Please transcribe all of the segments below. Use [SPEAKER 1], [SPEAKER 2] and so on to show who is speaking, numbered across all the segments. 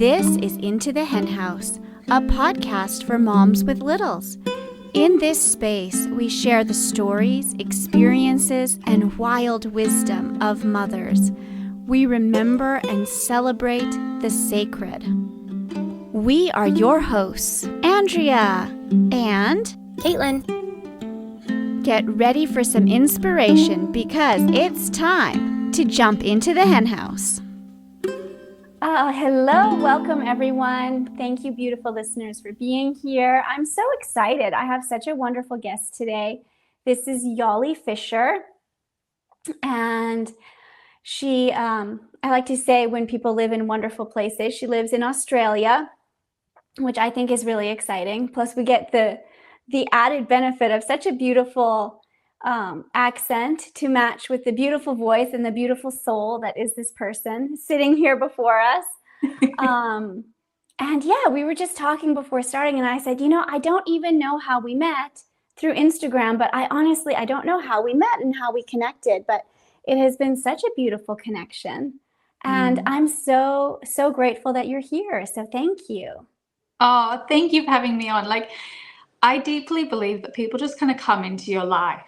[SPEAKER 1] This is Into the Hen House, a podcast for moms with littles. In this space, we share the stories, experiences, and wild wisdom of mothers. We remember and celebrate the sacred. We are your hosts, Andrea and
[SPEAKER 2] Caitlin.
[SPEAKER 1] Get ready for some inspiration because it's time to jump into the hen house. Hello, welcome everyone. Thank you, beautiful listeners, for being here. I'm so excited. I have such a wonderful guest today. This is Yolli Fisher, and she, I like to say when people live in wonderful places, she lives in Australia, which I think is really exciting. Plus, we get the added benefit of such a beautiful accent to match with the beautiful voice and the beautiful soul that is this person sitting here before us. And yeah, we were just talking before starting, and I said, I don't even know how we met through Instagram, but I don't know how we met and how we connected, but it has been such a beautiful connection. And I'm so grateful that you're here. So thank you.
[SPEAKER 2] Oh, thank you for having me on. I deeply believe that people just kind of come into your life,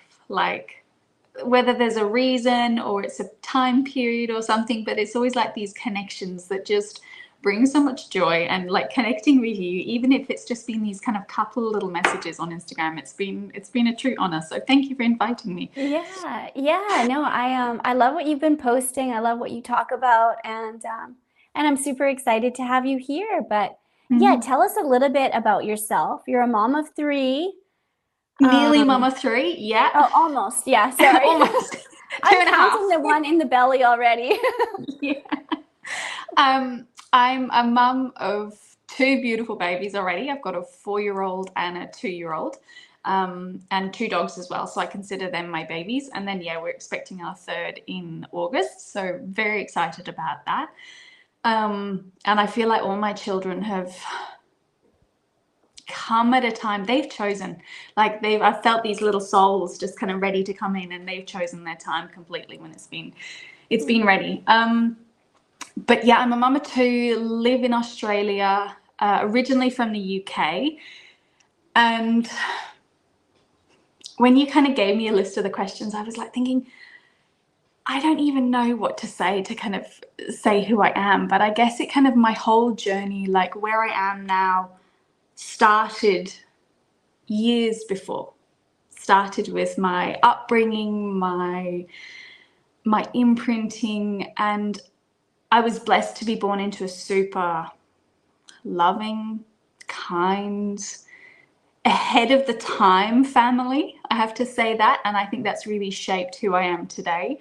[SPEAKER 2] whether there's a reason or it's a time period or something, but it's always like these connections that just bring so much joy. And connecting with you, even if it's just been these kind of couple of little messages on Instagram, it's been a true honor. So thank you for inviting me.
[SPEAKER 1] Yeah. No, I love what you've been posting. I love what you talk about, and I'm super excited to have you here. But yeah, tell us a little bit about yourself. You're a mom of 3.
[SPEAKER 2] Nearly mom of 3, yeah.
[SPEAKER 1] Oh, almost, yeah, sorry.
[SPEAKER 2] Almost.
[SPEAKER 1] I'm counting the one in the belly already.
[SPEAKER 2] Yeah. I'm a mum of 2 beautiful babies already. I've got a 4-year-old and a 2-year-old, and 2 dogs as well. So I consider them my babies. And then, we're expecting our 3rd in August. So very excited about that. And I feel like all my children have come at a time they've chosen. I've felt these little souls just kind of ready to come in, and they've chosen their time completely when it's been ready. But yeah, I'm a mum of 2, live in Australia, originally from the UK. And when you kind of gave me a list of the questions, I was thinking, I don't even know what to say to kind of say who I am. But I guess it kind of, my whole journey, where I am now, started years before. Started with my upbringing, my imprinting, and I was blessed to be born into a super loving, kind, ahead of the time family. I have to say that, and I think that's really shaped who I am today.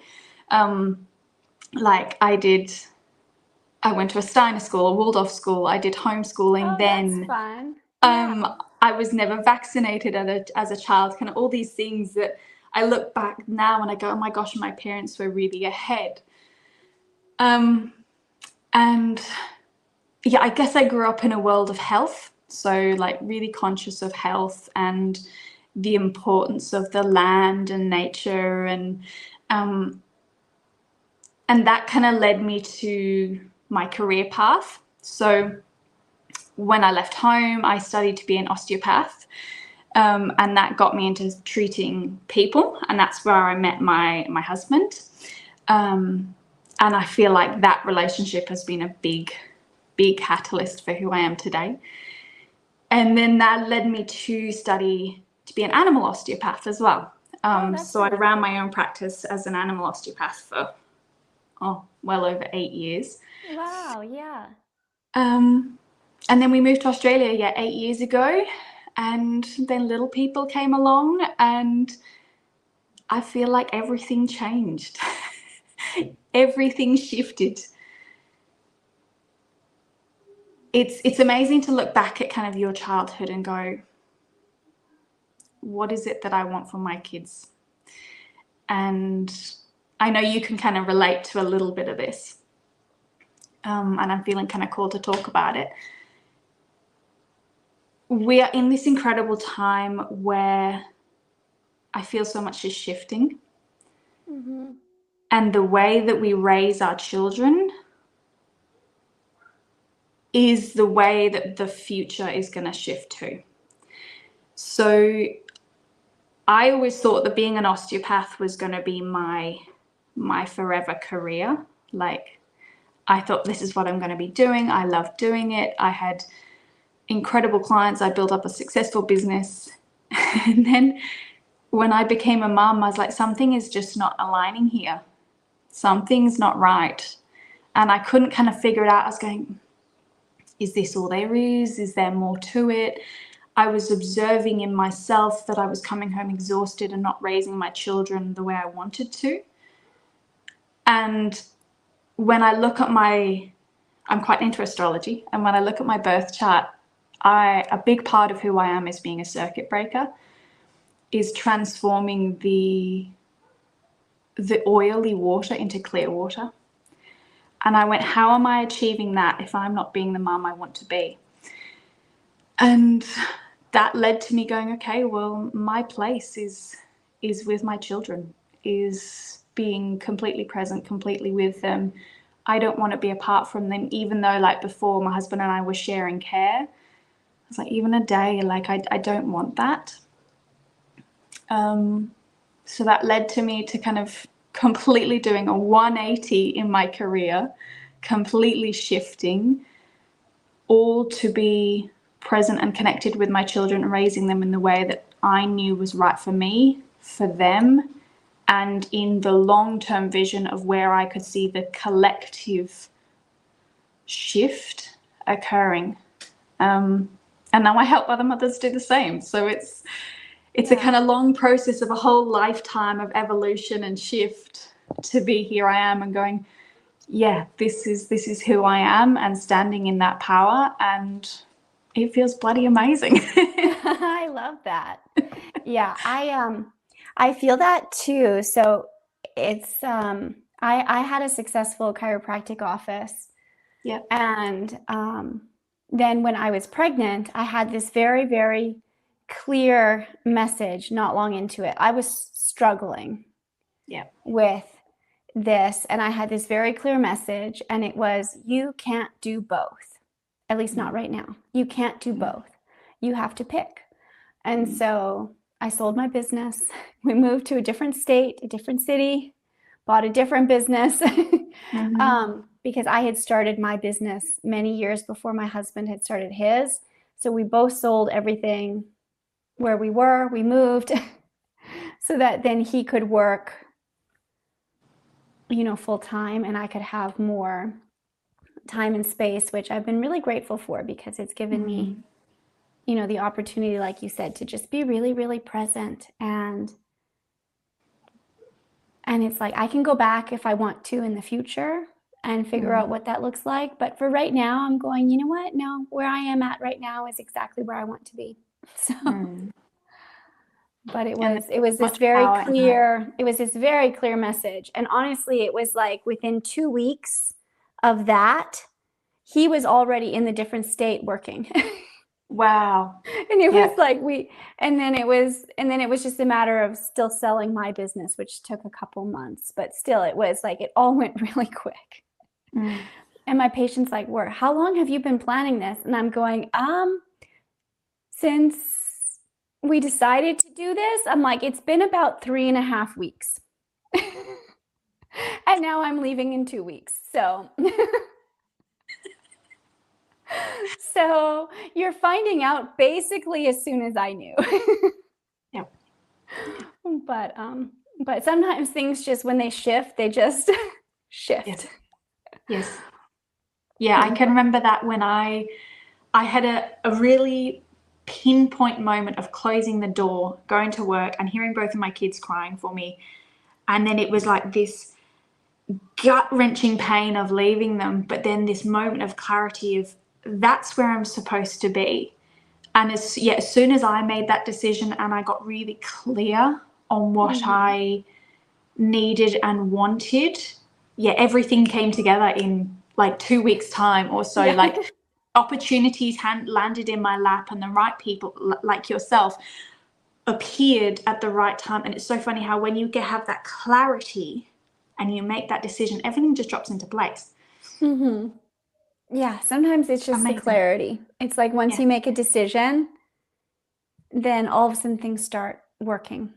[SPEAKER 2] I went to a Steiner school, a Waldorf school. I did homeschooling then.
[SPEAKER 1] That's fun.
[SPEAKER 2] I was never vaccinated as a child, kind of all these things that I look back now and I go, oh my gosh, my parents were really ahead. And yeah, I guess I grew up in a world of health. So really conscious of health and the importance of the land and nature. And that kind of led me to my career path. So when I left home, I studied to be an osteopath. And that got me into treating people. And that's where I met my husband. And I feel like that relationship has been a big catalyst for who I am today. And then that led me to study to be an animal osteopath as well. So I ran my own practice as an animal osteopath for, well over 8 years.
[SPEAKER 1] Wow, yeah.
[SPEAKER 2] And then we moved to Australia, 8 years ago. And then little people came along, and I feel like everything changed. Everything shifted. It's amazing to look back at kind of your childhood and go, what is it that I want for my kids? And I know you can kind of relate to a little bit of this. And I'm feeling kind of called to talk about it. We are in this incredible time where I feel so much is shifting. Mm-hmm. And the way that we raise our children is the way that the future is going to shift to. So I always thought that being an osteopath was going to be my forever career. Like, I thought this is what I'm going to be doing. I love doing it. I had incredible clients. I built up a successful business. And then when I became a mum, I was like, something is just not aligning here. Something's not right. And I couldn't kind of figure it out. I was going, is this all there is? Is there more to it? I was observing in myself that I was coming home exhausted and not raising my children the way I wanted to. And when I look at I'm quite into astrology, and when I look at my birth chart, a big part of who I am is being a circuit breaker, is transforming the oily water into clear water. And I went, how am I achieving that if I'm not being the mum I want to be? And that led to me going, okay, well, my place is with my children, is being completely present, completely with them. I don't want to be apart from them, even though, like, before my husband and I were sharing care. I was like, even a day, like, I don't want that. So that led to me to kind of completely doing a 180 in my career, completely shifting, all to be present and connected with my children and raising them in the way that I knew was right for me, for them, and in the long-term vision of where I could see the collective shift occurring. And now I help other mothers do the same. So it's a kind of long process of a whole lifetime of evolution and shift to be here I am and going, yeah, this is who I am, and standing in that power, and it feels bloody amazing.
[SPEAKER 1] I love that. Yeah, I feel that too. So it's I had a successful chiropractic office.
[SPEAKER 2] Yeah.
[SPEAKER 1] And then when I was pregnant, I had this very, very clear message not long into it. I was struggling with this, and I had this very clear message, and it was, you can't do both, at least not right now. You can't do both. You have to pick. And so I sold my business. We moved to a different state, a different city, bought a different business. Because I had started my business many years before my husband had started his. So we both sold everything where we were. We moved so that then he could work, full time, and I could have more time and space, which I've been really grateful for, because it's given me, the opportunity, like you said, to just be really, really present. And it's like, I can go back if I want to in the future and figure out what that looks like. But for right now, I'm going, you know what? No, where I am at right now is exactly where I want to be. So, but it was this very clear message. And honestly, it was like within 2 weeks of that, he was already in the different state working.
[SPEAKER 2] Wow.
[SPEAKER 1] And it was like and then it was just a matter of still selling my business, which took a couple months, but still it was like, it all went really quick. And my patient's like, how long have you been planning this? And I'm going, since we decided to do this, I'm like, it's been about 3.5 weeks. And now I'm leaving in 2 weeks. So so you're finding out basically as soon as I knew. But sometimes things just, when they shift, they just shift.
[SPEAKER 2] Yes. Yeah, I can remember that when I had a really pinpoint moment of closing the door, going to work, and hearing both of my kids crying for me. And then it was like this gut-wrenching pain of leaving them, but then this moment of clarity of, that's where I'm supposed to be. And as soon as I made that decision and I got really clear on what I needed and wanted, everything came together in like 2 weeks' time or so. Like, opportunities landed in my lap, and the right people, like yourself, appeared at the right time. And it's so funny how when you have that clarity and you make that decision, everything just drops into place.
[SPEAKER 1] Yeah, sometimes it's just the
[SPEAKER 2] Amazing.
[SPEAKER 1] clarity. It's like once
[SPEAKER 2] Yeah.
[SPEAKER 1] you make a decision, then all of a sudden things start working.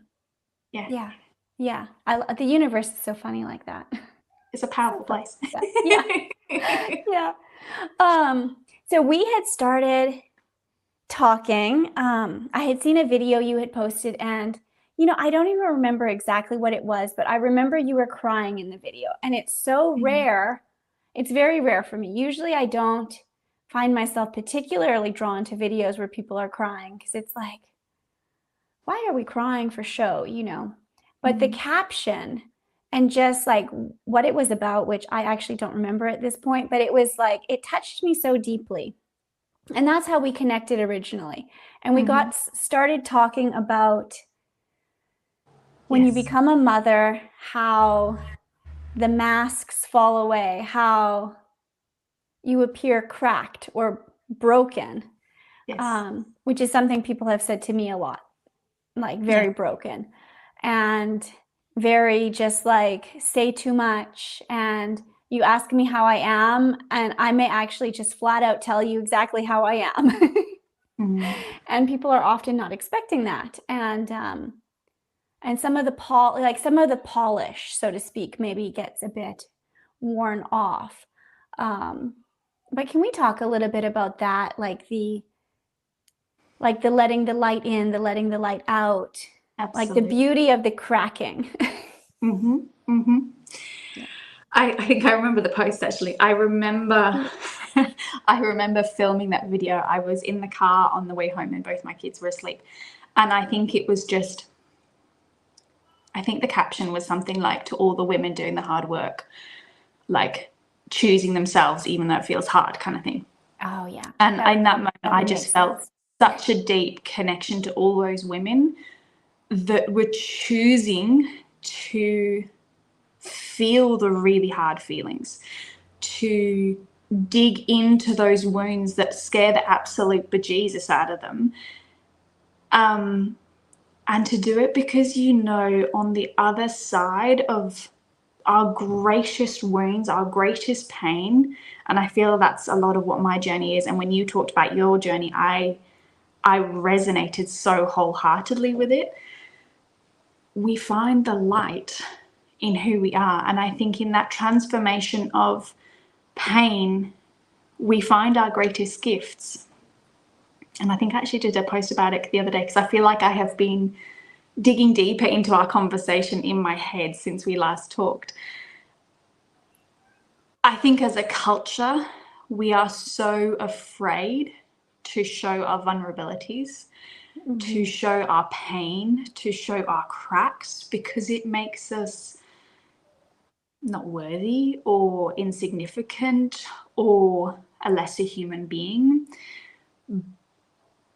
[SPEAKER 2] Yeah.
[SPEAKER 1] Yeah. Yeah. The universe is so funny like that.
[SPEAKER 2] It's a
[SPEAKER 1] So
[SPEAKER 2] powerful
[SPEAKER 1] funny
[SPEAKER 2] place.
[SPEAKER 1] like that. Yeah. Yeah. So we had started talking. I had seen a video you had posted, and I don't even remember exactly what it was, but I remember you were crying in the video, and it's so rare. It's very rare for me. Usually I don't find myself particularly drawn to videos where people are crying, because it's like, why are we crying for show, But the caption and just like what it was about, which I actually don't remember at this point, but it was like, it touched me so deeply. And that's how we connected originally. And we got started talking about when you become a mother, how the masks fall away, how you appear cracked or broken, which is something people have said to me a lot, like very broken and very just like say too much. And you ask me how I am, and I may actually just flat out tell you exactly how I am. And people are often not expecting that. And some of the polish, so to speak, maybe gets a bit worn off. But can we talk a little bit about that, like the letting the light in, the letting the light out, like the beauty of the cracking?
[SPEAKER 2] I think I remember the post actually. I remember I remember filming that video. I was in the car on the way home and both my kids were asleep. And I think it was just, I think the caption was something like, to all the women doing the hard work, like choosing themselves even though it feels hard, kind of thing.
[SPEAKER 1] Oh yeah.
[SPEAKER 2] And in that moment, I just felt such a deep connection to all those women that were choosing to feel the really hard feelings, to dig into those wounds that scare the absolute bejesus out of them. And to do it because, on the other side of our greatest wounds, our greatest pain, and I feel that's a lot of what my journey is. And when you talked about your journey, I resonated so wholeheartedly with it. We find the light in who we are. And I think in that transformation of pain, we find our greatest gifts. And I think I actually did a post about it the other day, because I feel like I have been digging deeper into our conversation in my head since we last talked. I think as a culture, we are so afraid to show our vulnerabilities, to show our pain, to show our cracks, because it makes us not worthy or insignificant or a lesser human being.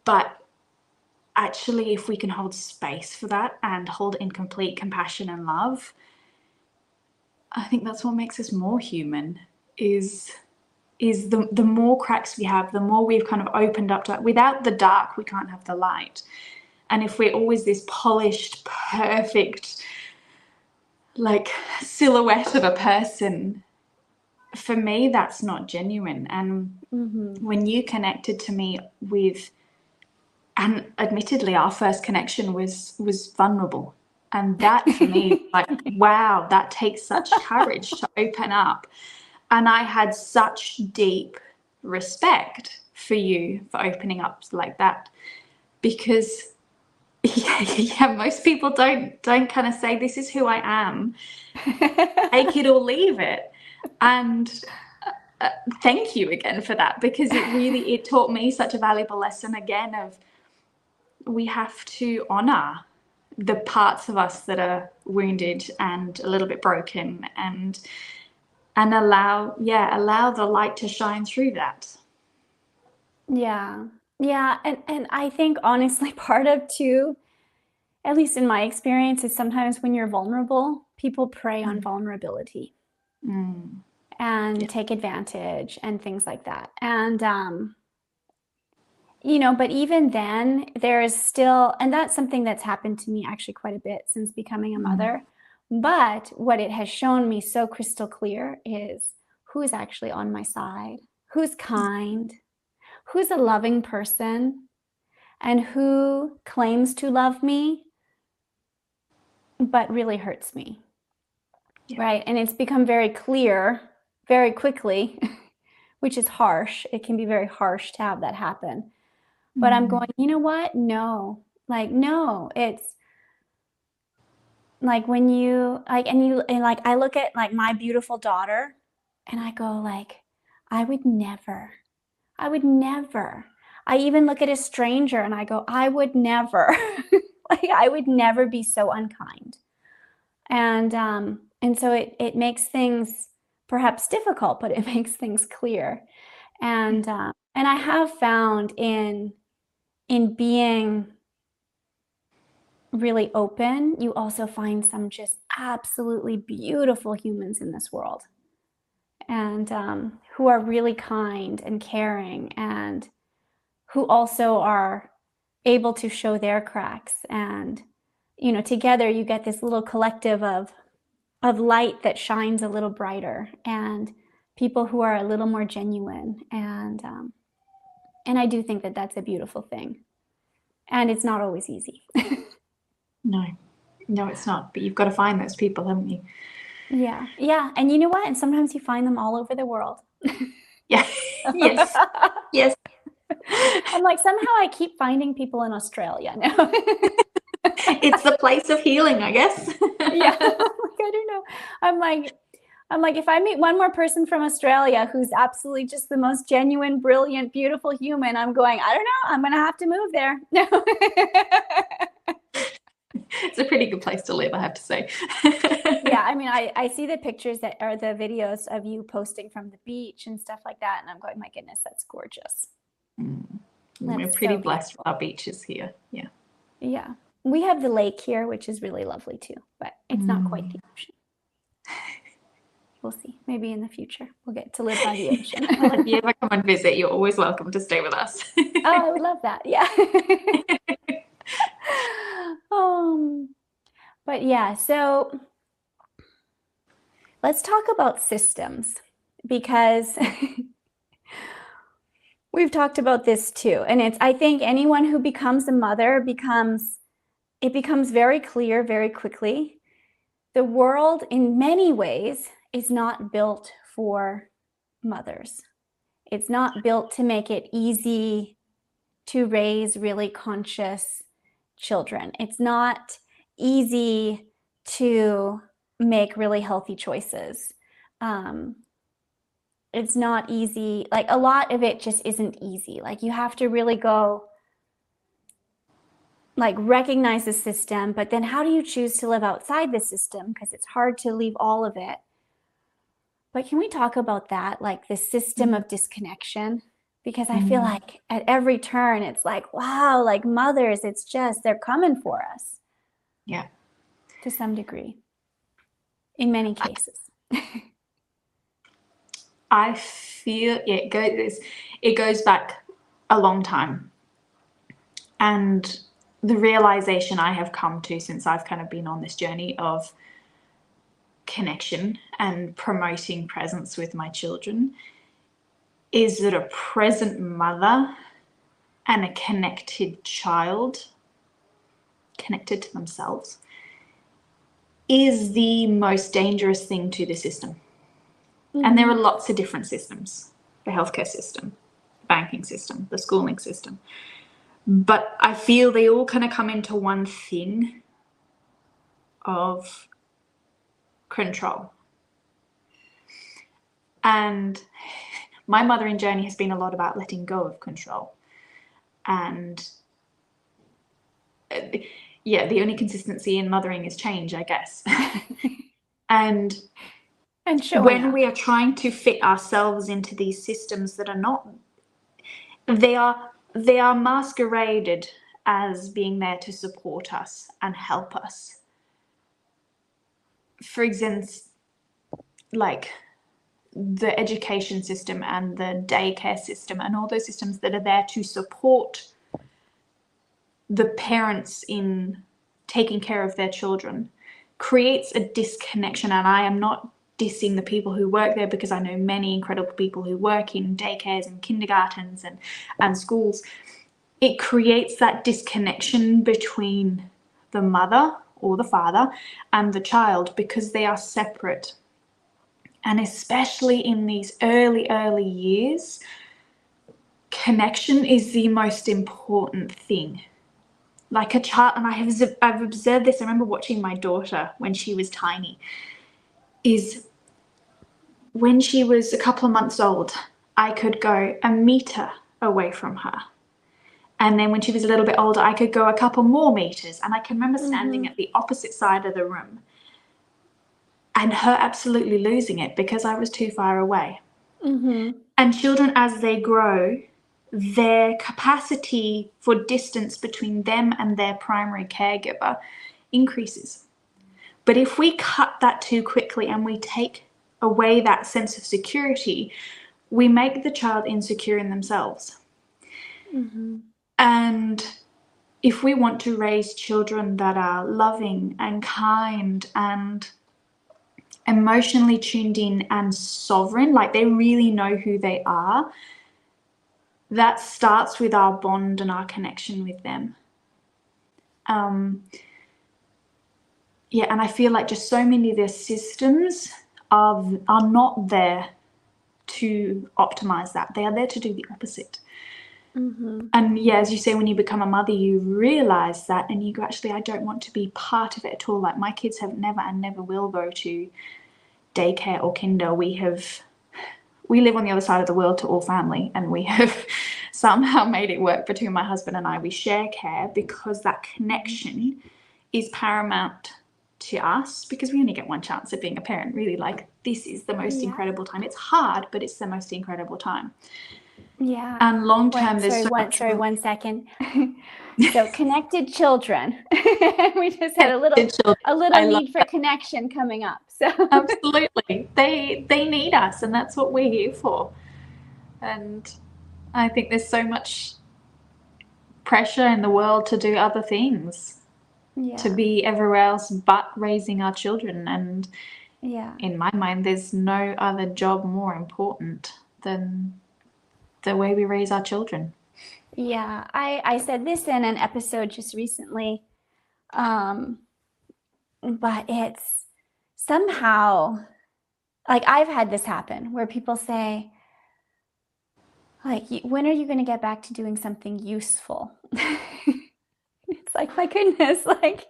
[SPEAKER 2] But actually, if we can hold space for that and hold in complete compassion and love, I think that's what makes us more human, is the more cracks we have, the more we've kind of opened up to it. Without the dark, we can't have the light. And if we're always this polished, perfect, like silhouette of a person, for me, that's not genuine. And when you connected to me with, and admittedly, our first connection was vulnerable. And that for me, like, wow, that takes such courage to open up. And I had such deep respect for you for opening up like that, because most people don't kind of say, this is who I am, take it or leave it. And thank you again for that, because it taught me such a valuable lesson again of, we have to honor the parts of us that are wounded and a little bit broken, and allow the light to shine through that.
[SPEAKER 1] Yeah. Yeah. And I think honestly, part of too, at least in my experience, is sometimes when you're vulnerable, people prey on vulnerability and take advantage and things like that. And, but even then, there is still, and that's something that's happened to me actually quite a bit since becoming a mother. But what it has shown me so crystal clear is who is actually on my side, who's kind, who's a loving person, and who claims to love me, but really hurts me.
[SPEAKER 2] Yeah.
[SPEAKER 1] Right? And it's become very clear very quickly, which is harsh. It can be very harsh to have that happen. But I'm going, you know what? No. Like, no, it's like when you like, and like, I look at like my beautiful daughter and I go like, I would never, I would never. I even look at a stranger and I go, I would never, like, I would never be so unkind. And so it makes things perhaps difficult, but it makes things clear. And I have found in being really open, you also find some just absolutely beautiful humans in this world, and who are really kind and caring, and who also are able to show their cracks. And together you get this little collective of light that shines a little brighter, and people who are a little more genuine. And I do think that that's a beautiful thing, and it's not always easy.
[SPEAKER 2] No, it's not. But you've got to find those people, haven't you?
[SPEAKER 1] Yeah. And you know what? And sometimes you find them all over the world.
[SPEAKER 2] Yeah. Yes. Yes.
[SPEAKER 1] I'm like, somehow I keep finding people in Australia now.
[SPEAKER 2] It's the place of healing, I guess.
[SPEAKER 1] Yeah. I don't know. I'm like, if I meet one more person from Australia who's absolutely just the most genuine, brilliant, beautiful human, I'm going, I don't know, I'm going to have to move there.
[SPEAKER 2] It's a pretty good place to live, I have to say.
[SPEAKER 1] Yeah, I mean, I see the pictures that are the videos of you posting from the beach and stuff like that, and I'm going, my goodness, that's gorgeous.
[SPEAKER 2] We're pretty blessed with our beaches here. Yeah.
[SPEAKER 1] Yeah. We have the lake here, which is really lovely too, but it's not quite the ocean. We'll see. Maybe in the future we'll get to live by the ocean.
[SPEAKER 2] Well, if you ever come and visit, you're always welcome to stay with us.
[SPEAKER 1] Oh, I would love that. Yeah. But yeah, so let's talk about systems, because we've talked about this too. And I think anyone who becomes a mother it becomes very clear very quickly. The world in many ways is not built for mothers. It's not built to make it easy to raise really conscious children. It's not easy to make really healthy choices. It's not easy. Like, a lot of it just isn't easy. Like, you have to really go, like, recognize the system, but then how do you choose to live outside the system? Because it's hard to leave all of it. But can we talk about that, like the system of disconnection? Because I feel like at every turn, it's like, wow, like mothers, it's just, they're coming for us.
[SPEAKER 2] Yeah.
[SPEAKER 1] To some degree, in many cases.
[SPEAKER 2] I feel it goes back a long time. And the realization I have come to since I've kind of been on this journey of connection and promoting presence with my children is that a present mother and a connected child, connected to themselves, is the most dangerous thing to the system. And there are lots of different systems: the healthcare system, the banking system, the schooling system. But I feel they all kind of come into one thing of control. And my mothering journey has been a lot about letting go of control. And yeah, the only consistency in mothering is change, I guess. And when we are trying to fit ourselves into these systems that are not, they are masqueraded as being there to support us and help us. For instance, like the education system and the daycare system and all those systems that are there to support the parents in taking care of their children creates a disconnection. And I am not dissing the people who work there, because I know many incredible people who work in daycares and kindergartens and schools. It creates that disconnection between the mother or the father and the child, because they are separate. And especially in these early years, connection is the most important thing. Like a child, and I've observed this, I remember watching my daughter when she was tiny, is when she was a couple of months old, I could go a meter away from her. And then when she was a little bit older, I could go a couple more meters. And I can remember standing at the opposite side of the room and her absolutely losing it because I was too far away. And children, as they grow, their capacity for distance between them and their primary caregiver increases. But if we cut that too quickly and we take away that sense of security, we make the child insecure in themselves. And if we want to raise children that are loving and kind and emotionally tuned in and sovereign, like they really know who they are, that starts with our bond and our connection with them. Yeah, and I feel like just so many of their systems are not there to optimize that. They are there to do the opposite. And yeah, as you say, when you become a mother, you realize that, and you go, actually, I don't want to be part of it at all. Like my kids have never and never will go to daycare or kinder. We live on the other side of the world to all family, and we have somehow made it work between my husband and I. We share care because that connection is paramount to us, because we only get one chance at being a parent, really. Like this is the most incredible time. It's hard, but it's the most incredible time.
[SPEAKER 1] Yeah.
[SPEAKER 2] And long term,
[SPEAKER 1] one second. So connected children. We just had a little need for connection coming up. So
[SPEAKER 2] absolutely, they need us, and that's what we're here for. And I think there's so much pressure in the world to do other things, to be everywhere else but raising our children. And in my mind, there's no other job more important than the way we raise our children.
[SPEAKER 1] Yeah, I said this in an episode just recently, but it's somehow, like I've had this happen where people say, like, when are you going to get back to doing something useful? It's like, my goodness, like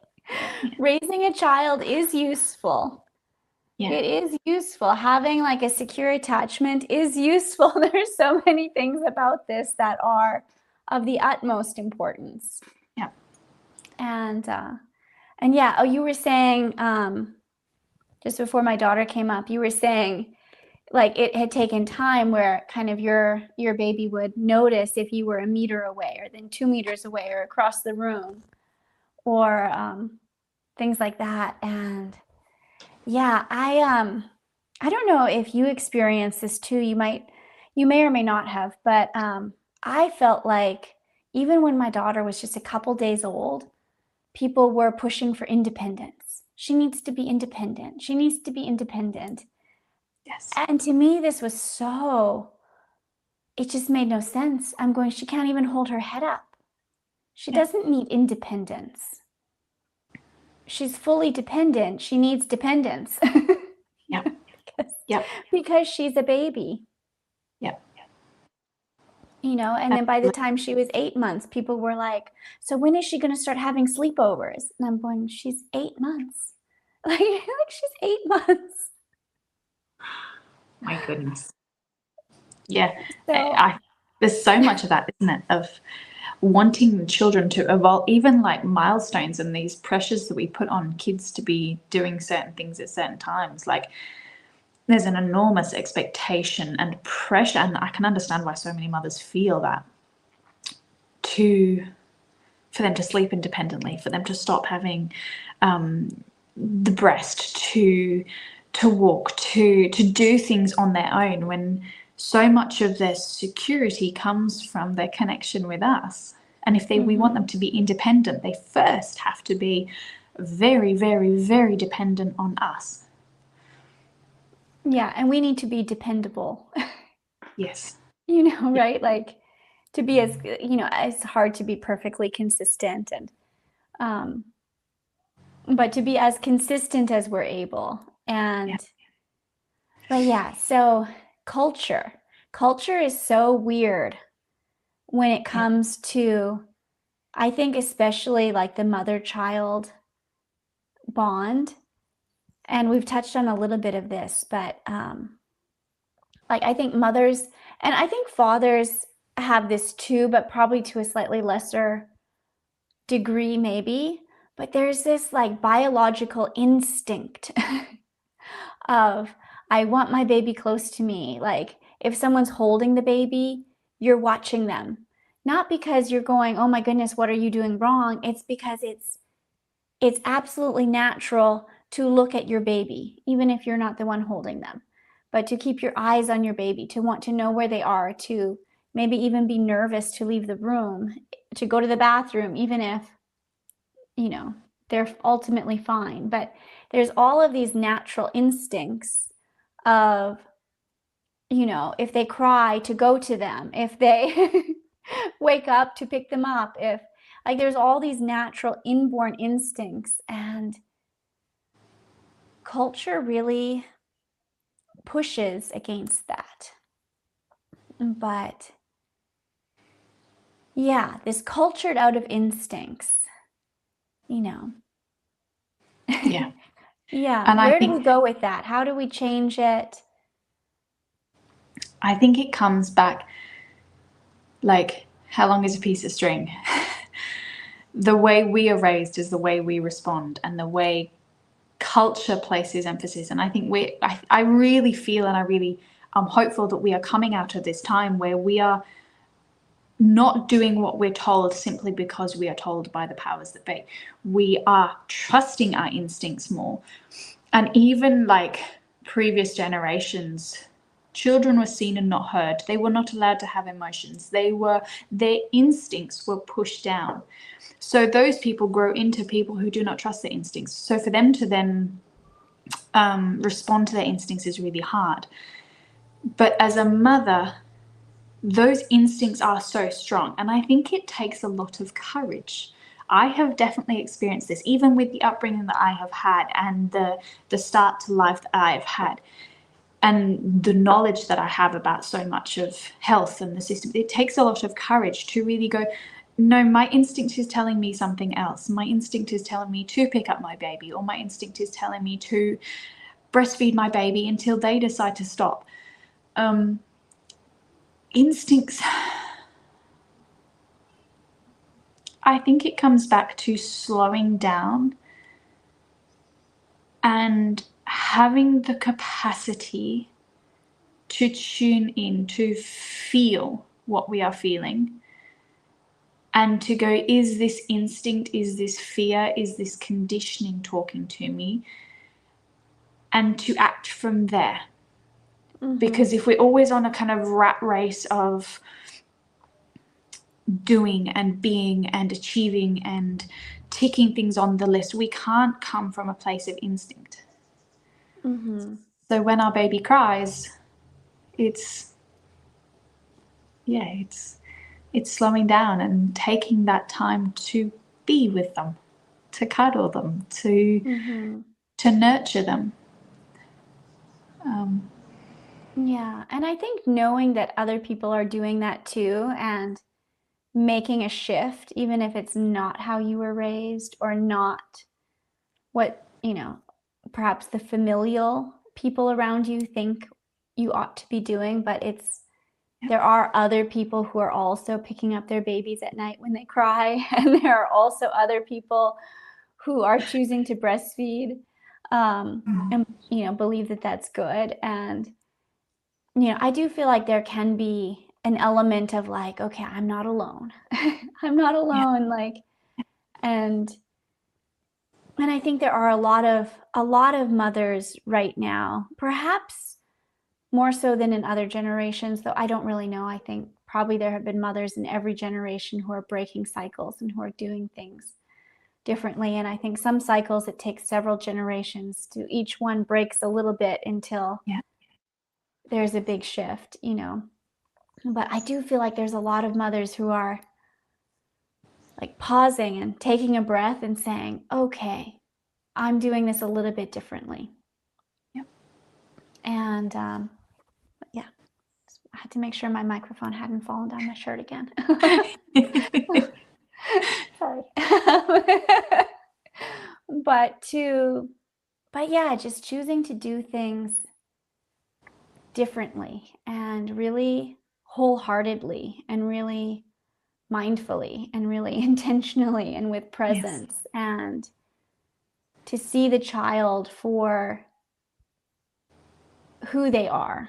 [SPEAKER 1] raising a child is useful.
[SPEAKER 2] Yeah.
[SPEAKER 1] It is useful. Having like a secure attachment is useful. There's so many things about this that are of the utmost importance.
[SPEAKER 2] Yeah.
[SPEAKER 1] And yeah, oh, you were saying, just before my daughter came up, you were saying like it had taken time where kind of your baby would notice if you were a meter away or then 2 meters away or across the room or things like that. And yeah, I don't know if you experienced this too. You may or may not have, but I felt like even when my daughter was just a couple days old, people were pushing for independence. She needs to be independent. She needs to be independent.
[SPEAKER 2] Yes.
[SPEAKER 1] And to me, this was it just made no sense. I'm going, she can't even hold her head up. She doesn't need independence. She's fully dependent. She needs dependence. Because she's a baby.
[SPEAKER 2] Yep.
[SPEAKER 1] You know, and then by the time she was 8 months, people were like, so when is she going to start having sleepovers? And I'm going, she's 8 months. Like she's 8 months.
[SPEAKER 2] My goodness. Yeah.
[SPEAKER 1] So,
[SPEAKER 2] there's so much of that, isn't it? Of wanting children to evolve, even like milestones and these pressures that we put on kids to be doing certain things at certain times. Like there's an enormous expectation and pressure, and I can understand why so many mothers feel that, for them to sleep independently, for them to stop having the breast, to walk, to do things on their own, when so much of their security comes from their connection with us. And if we want them to be independent, they first have to be very, very, very dependent on us.
[SPEAKER 1] Yeah, and we need to be dependable.
[SPEAKER 2] Yes. Yeah.
[SPEAKER 1] Right? Like to be as, it's hard to be perfectly consistent and um but to be as consistent as we're able.
[SPEAKER 2] Yeah.
[SPEAKER 1] But yeah, so culture. Culture is so weird when it
[SPEAKER 2] Yeah.
[SPEAKER 1] comes to, I think, especially like the mother-child bond. And we've touched on a little bit of this, but like I think mothers and I think fathers have this too, but probably to a slightly lesser degree, maybe. But there's this like biological instinct of, I want my baby close to me. Like if someone's holding the baby, you're watching them. Not because you're going, oh my goodness, what are you doing wrong? It's because it's absolutely natural to look at your baby, even if you're not the one holding them. But to keep your eyes on your baby, to want to know where they are, to maybe even be nervous to leave the room, to go to the bathroom, even if, they're ultimately fine. But there's all of these natural instincts of, if they cry, to go to them, if they wake up, to pick them up, if like there's all these natural inborn instincts, and culture really pushes against that. But yeah, this cultured out of instincts, you know.
[SPEAKER 2] Yeah.
[SPEAKER 1] Yeah,
[SPEAKER 2] And I
[SPEAKER 1] where do we
[SPEAKER 2] think
[SPEAKER 1] go with that? How do we change it?
[SPEAKER 2] it comes back like, how long is a piece of string? The way we are raised is the way we respond, and the way culture places emphasis. And I think I really feel, and I really am hopeful that we are coming out of this time where we are not doing what we're told simply because we are told by the powers that be. We are trusting our instincts more. And even like previous generations, children were seen and not heard. They were not allowed to have emotions. Their instincts were pushed down. So those people grow into people who do not trust their instincts. So for them to then respond to their instincts is really hard. But as a mother, those instincts are so strong. And I think it takes a lot of courage. I have definitely experienced this, even with the upbringing that I have had and the start to life that I have had, and the knowledge that I have about so much of health and the system. It takes a lot of courage to really go, no, my instinct is telling me something else. My instinct is telling me to pick up my baby, or my instinct is telling me to breastfeed my baby until they decide to stop. Instincts, I think it comes back to slowing down and having the capacity to tune in, to feel what we are feeling, and to go, is this instinct, is this fear, is this conditioning talking to me? And to act from there.
[SPEAKER 1] Mm-hmm.
[SPEAKER 2] Because if we're always on a kind of rat race of doing and being and achieving and ticking things on the list, we can't come from a place of instinct.
[SPEAKER 1] Mm-hmm.
[SPEAKER 2] So when our baby cries, it's it's slowing down and taking that time to be with them, to cuddle them,
[SPEAKER 1] Mm-hmm.
[SPEAKER 2] to nurture them.
[SPEAKER 1] Yeah, and I think knowing that other people are doing that too, and making a shift, even if it's not how you were raised or not what, perhaps the familial people around you think you ought to be doing, but there are other people who are also picking up their babies at night when they cry, and there are also other people who are choosing to breastfeed, and believe that that's good. And I do feel like there can be an element of like, okay, I'm not alone. I'm not
[SPEAKER 2] Yeah.
[SPEAKER 1] alone. Like, and I think there are a lot of mothers right now, perhaps more so than in other generations, though I don't really know. I think probably there have been mothers in every generation who are breaking cycles and who are doing things differently. And I think some cycles it takes several generations to each one breaks a little bit until
[SPEAKER 2] Yeah.
[SPEAKER 1] there's a big shift, but I do feel like there's a lot of mothers who are like pausing and taking a breath and saying, okay, I'm doing this a little bit differently.
[SPEAKER 2] Yep.
[SPEAKER 1] And yeah, I had to make sure my microphone hadn't fallen down my shirt again. Sorry. But yeah, just choosing to do things differently and really wholeheartedly and really mindfully and really intentionally and with presence, yes. And to see the child for who they are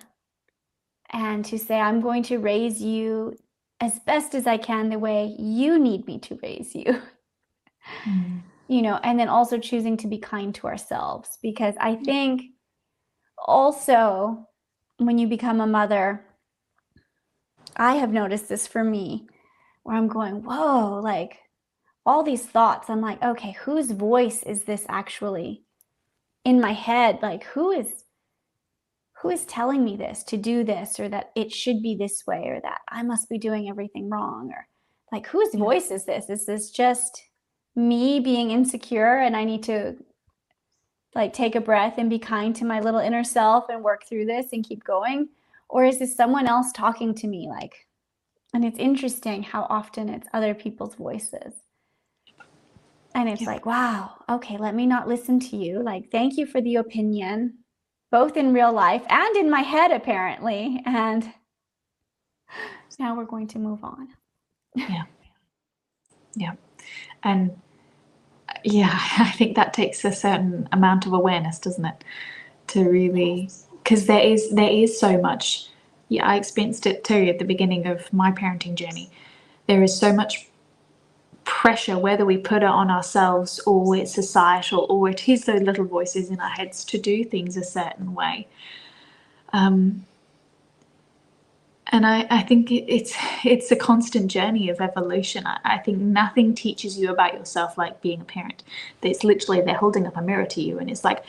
[SPEAKER 1] and to say, I'm going to raise you as best as I can the way you need me to raise you. And then also choosing to be kind to ourselves, because I think also when you become a mother, I have noticed this for me, where I'm going, whoa, like all these thoughts, I'm like, okay, whose voice is this actually in my head? Like who is telling me this, to do this, or that it should be this way, or that I must be doing everything wrong, or like whose voice is this? Is this just me being insecure and I need to like take a breath and be kind to my little inner self and work through this and keep going? Or is this someone else talking to me? Like, and it's interesting how often it's other people's voices. And it's like, wow, okay, let me not listen to you. Like, thank you for the opinion, both in real life and in my head, apparently. And now we're going to move on.
[SPEAKER 2] Yeah. And I think that takes a certain amount of awareness, doesn't it? To really, because there is so much. Yeah, I experienced it too at the beginning of my parenting journey. There is so much pressure, whether we put it on ourselves or it's societal, or it is those little voices in our heads to do things a certain way. And I think it's a constant journey of evolution. I think nothing teaches you about yourself like being a parent. It's literally, they're holding up a mirror to you, and it's like,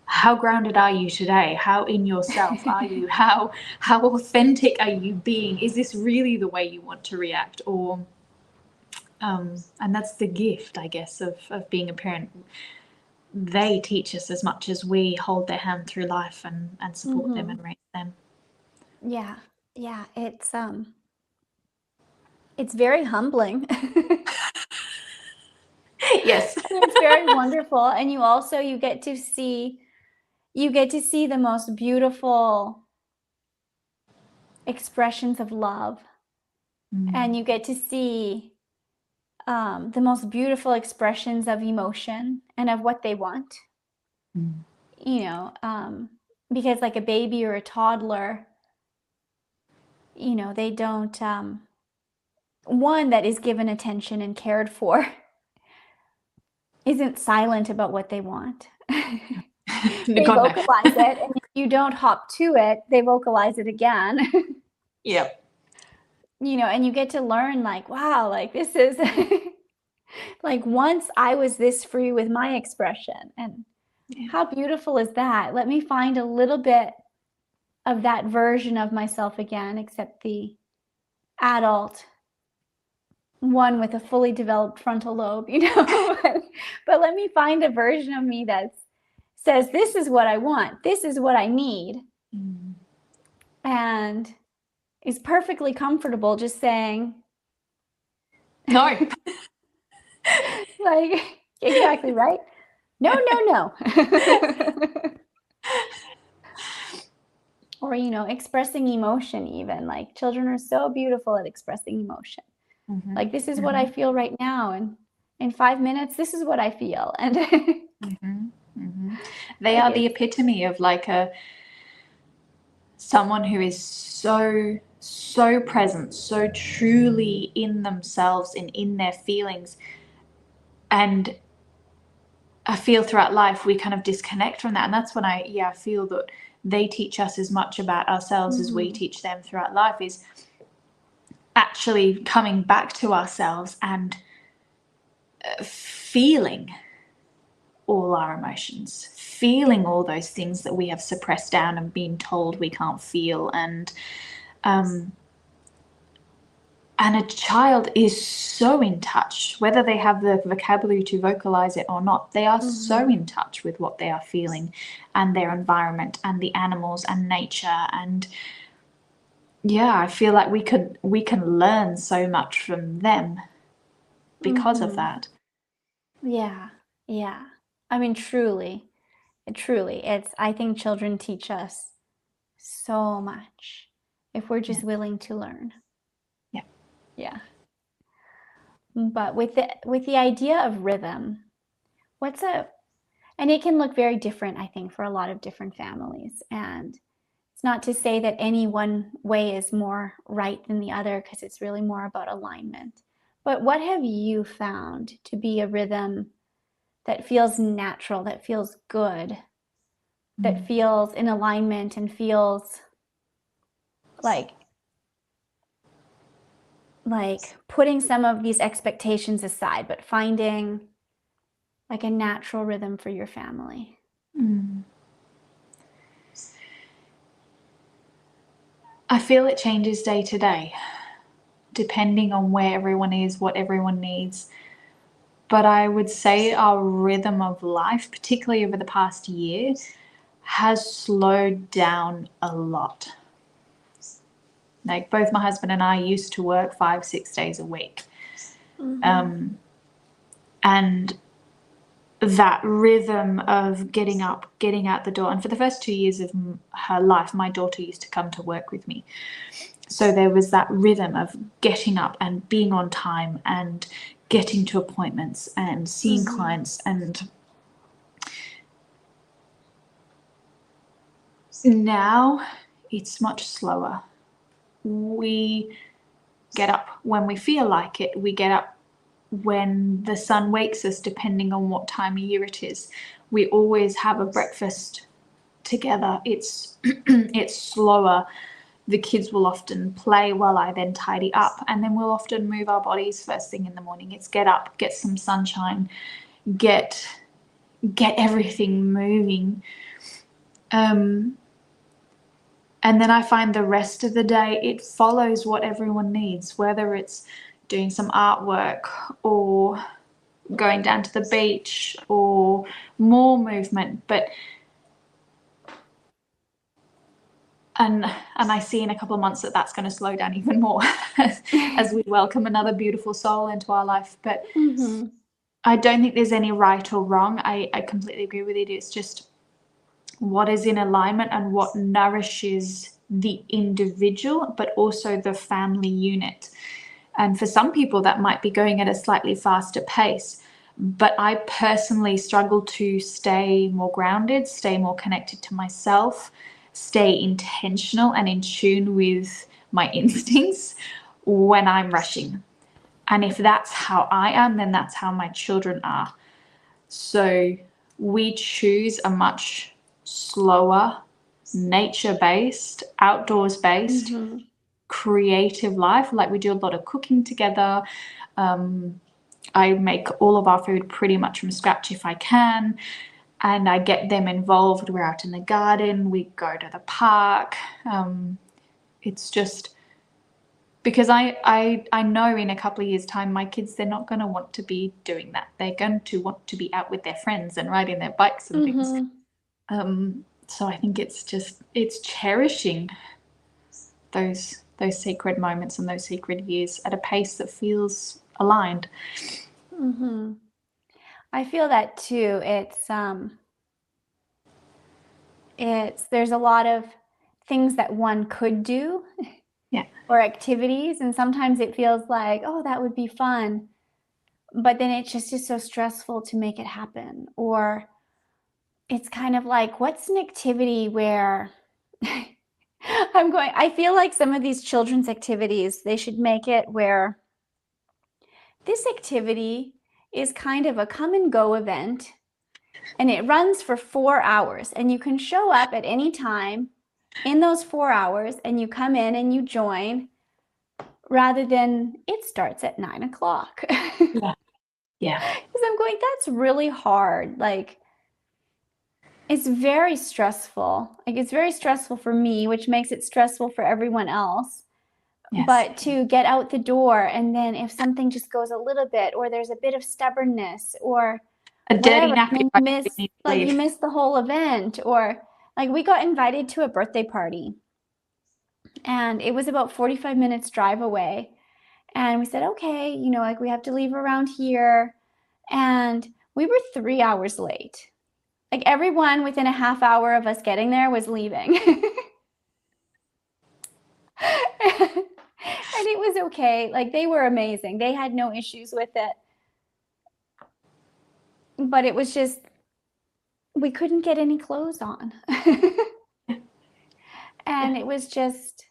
[SPEAKER 2] how grounded are you today? How in yourself are you? How authentic are you being? Is this really the way you want to react? Or and that's the gift, I guess, of being a parent. They teach us as much as we hold their hand through life and support them and raise them.
[SPEAKER 1] Yeah. It's very humbling.
[SPEAKER 2] Yes.
[SPEAKER 1] It's very wonderful. And you get to see the most beautiful expressions of love. And you get to see the most beautiful expressions of emotion and of what they want. Because like a baby or a toddler, they don't, one that is given attention and cared for isn't silent about what they want. They vocalize it, and if you don't hop to it, they vocalize it again.
[SPEAKER 2] Yep.
[SPEAKER 1] And you get to learn, like, wow, like this is like, once I was this free with my expression, and how beautiful is that? Let me find a little bit of that version of myself again, except the adult one with a fully developed frontal lobe, but let me find a version of me that says, this is what I want, this is what I need, and is perfectly comfortable just saying
[SPEAKER 2] no.
[SPEAKER 1] Like, exactly right. No. Or expressing emotion. Even like, children are so beautiful at expressing emotion. Like, this is what I feel right now, and in 5 minutes this is what I feel. And
[SPEAKER 2] they are the epitome of like someone who is so present, so truly in themselves and in their feelings. And I feel throughout life we kind of disconnect from that, and that's when I feel that they teach us as much about ourselves as we teach them throughout life, is actually coming back to ourselves and feeling all our emotions, feeling all those things that we have suppressed down and been told we can't feel. And a child is so in touch, whether they have the vocabulary to vocalize it or not, they are so in touch with what they are feeling and their environment and the animals and nature. And yeah, I feel like we can learn so much from them because of that.
[SPEAKER 1] Yeah. Yeah. I mean, truly, I think children teach us so much if we're just willing to learn.
[SPEAKER 2] Yeah.
[SPEAKER 1] Yeah. But with the idea of rhythm, and it can look very different, I think, for a lot of different families. And it's not to say that any one way is more right than the other, because it's really more about alignment. But what have you found to be a rhythm that feels natural, that feels good, that feels in alignment and feels like putting some of these expectations aside, but finding like a natural rhythm for your family?
[SPEAKER 2] I feel it changes day to day, depending on where everyone is, what everyone needs. But I would say our rhythm of life, particularly over the past year, has slowed down a lot. Like both my husband and I used to work 5-6 days a week. And that rhythm of getting up, getting out the door. And for the first 2 years of her life, my daughter used to come to work with me. So there was that rhythm of getting up and being on time and getting to appointments and seeing clients. And now it's much slower. We get up when we feel like it. We get up when the sun wakes us, depending on what time of year it is. We always have a breakfast together. It's it's slower. The kids will often play while I then tidy up, and then we'll often move our bodies first thing in the morning. It's get up, get some sunshine, get everything moving. And then I find the rest of the day, it follows what everyone needs, whether it's doing some artwork or going down to the beach or more movement. And I see in a couple of months that that's going to slow down even more as we welcome another beautiful soul into our life. But I don't think there's any right or wrong. I completely agree with it. It's just what is in alignment and what nourishes the individual, but also the family unit. And for some people, that might be going at a slightly faster pace. But I personally struggle to stay more grounded, stay more connected to myself, stay intentional and in tune with my instincts when I'm rushing. And if that's how I am, then that's how my children are. So we choose a much slower, nature-based, outdoors-based, creative life. Like we do a lot of cooking together. I make all of our food pretty much from scratch if I can, and I get them involved. We're out in the garden, we go to the park. It's just because I know in a couple of years' time, my kids, they're not going to want to be doing that. They're going to want to be out with their friends and riding their bikes and things. So I think it's cherishing those sacred moments and those sacred years at a pace that feels aligned.
[SPEAKER 1] I feel that too. There's a lot of things that one could do or activities, and sometimes it feels like, oh, that would be fun, but then it's just so stressful to make it happen. Or it's kind of like, what's an activity where I feel like some of these children's activities, they should make it where this activity is kind of a come and go event, and it runs for 4 hours, and you can show up at any time in those 4 hours, and you come in and you join, rather than it starts at 9 o'clock.
[SPEAKER 2] Yeah.
[SPEAKER 1] Because I'm going, that's really hard. Like, it's very stressful. Like, it's very stressful for me, which makes it stressful for everyone else.
[SPEAKER 2] Yes.
[SPEAKER 1] But to get out the door, and then if something just goes a little bit, or there's a bit of stubbornness, or
[SPEAKER 2] A dirty
[SPEAKER 1] whatever,
[SPEAKER 2] nappy,
[SPEAKER 1] and then
[SPEAKER 2] right? We need to
[SPEAKER 1] you
[SPEAKER 2] leave.
[SPEAKER 1] miss the whole event, or like we got invited to a birthday party, and it was about 45 minutes drive away. And we said, okay, you know, like we have to leave around here. And we were 3 hours late. Like everyone within a half hour of us getting there was leaving. And it was okay. Like they were amazing. They had no issues with it. But it was just, we couldn't get any clothes on. And it was just,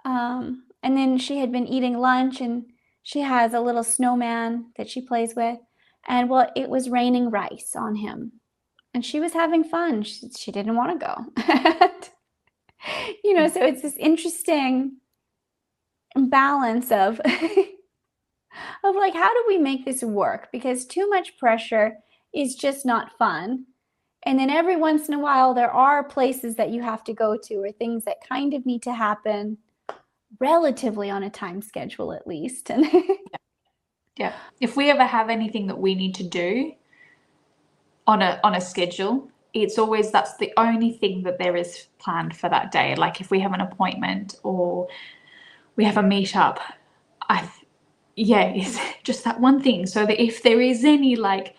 [SPEAKER 1] and then she had been eating lunch, and she has a little snowman that she plays with. And well, it was raining rice on him. And she was having fun. She didn't want to go. You know, so it's this interesting balance of of like, how do we make this work? Because too much pressure is just not fun. And then every once in a while, there are places that you have to go to, or things that kind of need to happen relatively on a time schedule, at least. And
[SPEAKER 2] Yeah. If we ever have anything that we need to do on a schedule, it's always that's the only thing that there is planned for that day. Like if we have an appointment or we have a meetup, it's just that one thing. So that if there is any like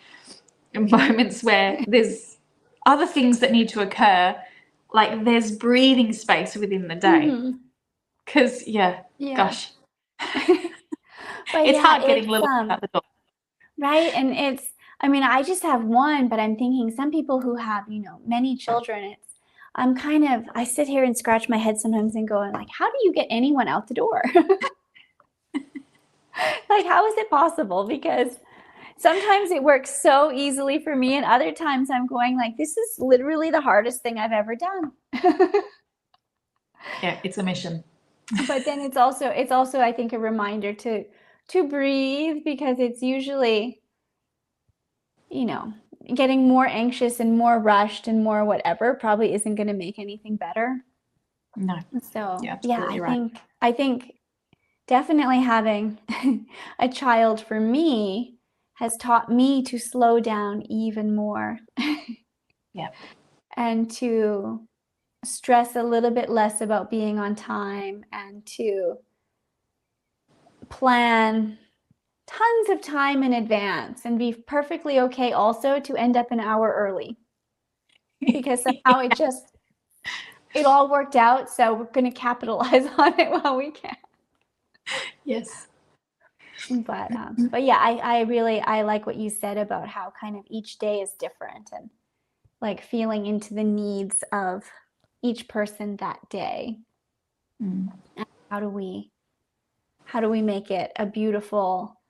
[SPEAKER 2] moments where there's other things that need to occur, like there's breathing space within the day.
[SPEAKER 1] Mhm.
[SPEAKER 2] Because gosh,
[SPEAKER 1] But
[SPEAKER 2] it's
[SPEAKER 1] yeah,
[SPEAKER 2] hard getting little out the door.
[SPEAKER 1] right. And it's, I mean, I just have one, but I'm thinking some people who have, you know, many children, I sit here and scratch my head sometimes and going like, how do you get anyone out the door? Like, how is it possible? Because sometimes it works so easily for me, and other times I'm going like, this is literally the hardest thing I've ever done.
[SPEAKER 2] Yeah, it's a mission.
[SPEAKER 1] But then it's also I think a reminder to breathe, because it's usually, you know, getting more anxious and more rushed and more whatever probably isn't going to make anything better.
[SPEAKER 2] No.
[SPEAKER 1] So
[SPEAKER 2] Yeah,
[SPEAKER 1] yeah,
[SPEAKER 2] absolutely right.
[SPEAKER 1] I think definitely having a child for me has taught me to slow down even more.
[SPEAKER 2] Yeah.
[SPEAKER 1] And to stress a little bit less about being on time, and to plan tons of time in advance, and be perfectly okay also to end up an hour early, because somehow it all worked out, so we're going to capitalize on it while we can.
[SPEAKER 2] Yes.
[SPEAKER 1] But yeah, I like what you said about how kind of each day is different, and like feeling into the needs of each person that day. And how do we make it a beautiful,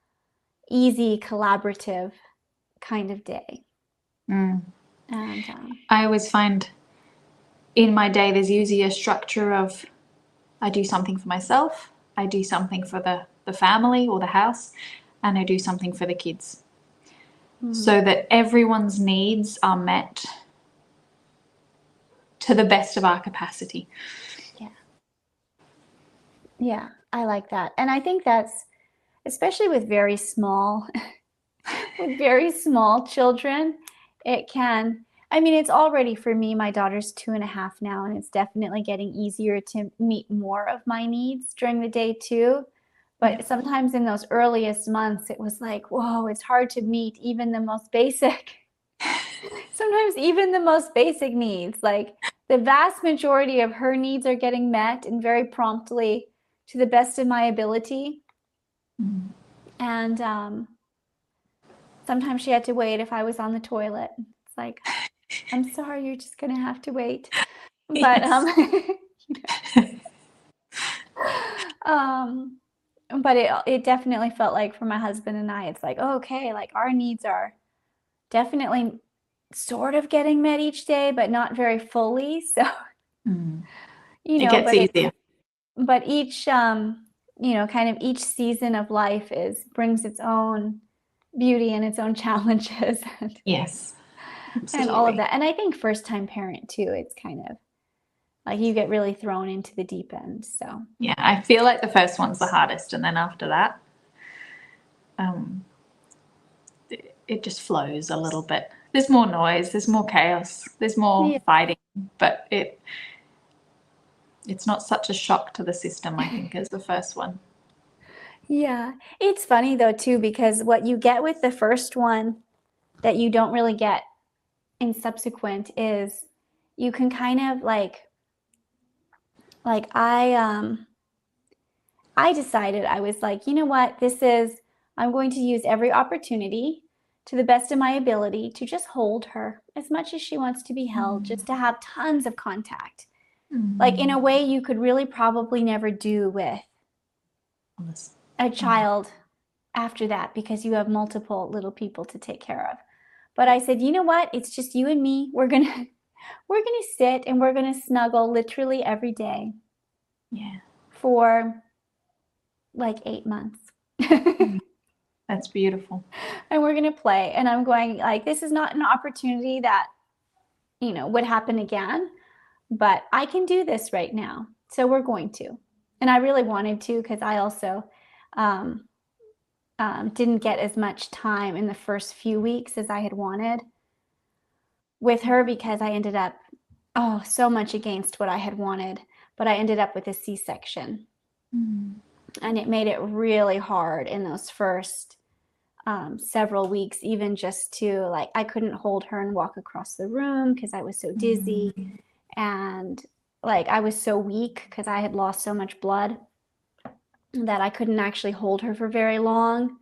[SPEAKER 1] easy, collaborative kind of day? And
[SPEAKER 2] I always find in my day there's usually a structure of I do something for myself, I do something for the family or the house, and I do something for the kids. So that everyone's needs are met to the best of our capacity.
[SPEAKER 1] yeah, I like that. And I think that's especially with very small with very small children, it can, I mean, it's already, for me, my daughter's 2.5 now, and it's definitely getting easier to meet more of my needs during the day too. But sometimes in those earliest months, it was like, whoa, it's hard to meet even the most basic, sometimes even the most basic needs. Like the vast majority of her needs are getting met, and very promptly, to the best of my ability. And sometimes she had to wait if I was on the toilet. It's like, I'm sorry, you're just gonna have to wait. But but it definitely felt like, for my husband and I, it's like, oh, okay, like our needs are definitely sort of getting met each day, but not very fully. So
[SPEAKER 2] It gets easier.
[SPEAKER 1] But each kind of each season of life brings its own beauty and its own challenges
[SPEAKER 2] Yes,
[SPEAKER 1] and all of
[SPEAKER 2] absolutely.
[SPEAKER 1] that. And I think first time parent too, it's kind of like you get really thrown into the deep end. So
[SPEAKER 2] Yeah, I feel like the first one's the hardest, and then after that, um, it just flows a little bit. There's more noise, there's more chaos, there's more
[SPEAKER 1] yeah.
[SPEAKER 2] fighting, but it's not such a shock to the system, I think, as the first one.
[SPEAKER 1] Yeah. It's funny though too, because what you get with the first one that you don't really get in subsequent is you can kind of like I decided I was like, you know what, I'm going to use every opportunity to the best of my ability to just hold her as much as she wants to be held, just to have tons of contact. Like in a way you could really probably never do with a child after that because you have multiple little people to take care of. But I said, you know what? It's just you and me. We're gonna sit and we're gonna snuggle literally every day.
[SPEAKER 2] Yeah.
[SPEAKER 1] For like 8 months.
[SPEAKER 2] That's beautiful.
[SPEAKER 1] And we're gonna play. And I'm going like, this is not an opportunity that, would happen again, but I can do this right now. So we're going to. And I really wanted to because I also um, didn't get as much time in the first few weeks as I had wanted with her because I ended up, so much against what I had wanted, but I ended up with a C-section. And it made it really hard in those first several weeks, even just to I couldn't hold her and walk across the room because I was so dizzy. And I was so weak because I had lost so much blood that I couldn't actually hold her for very long.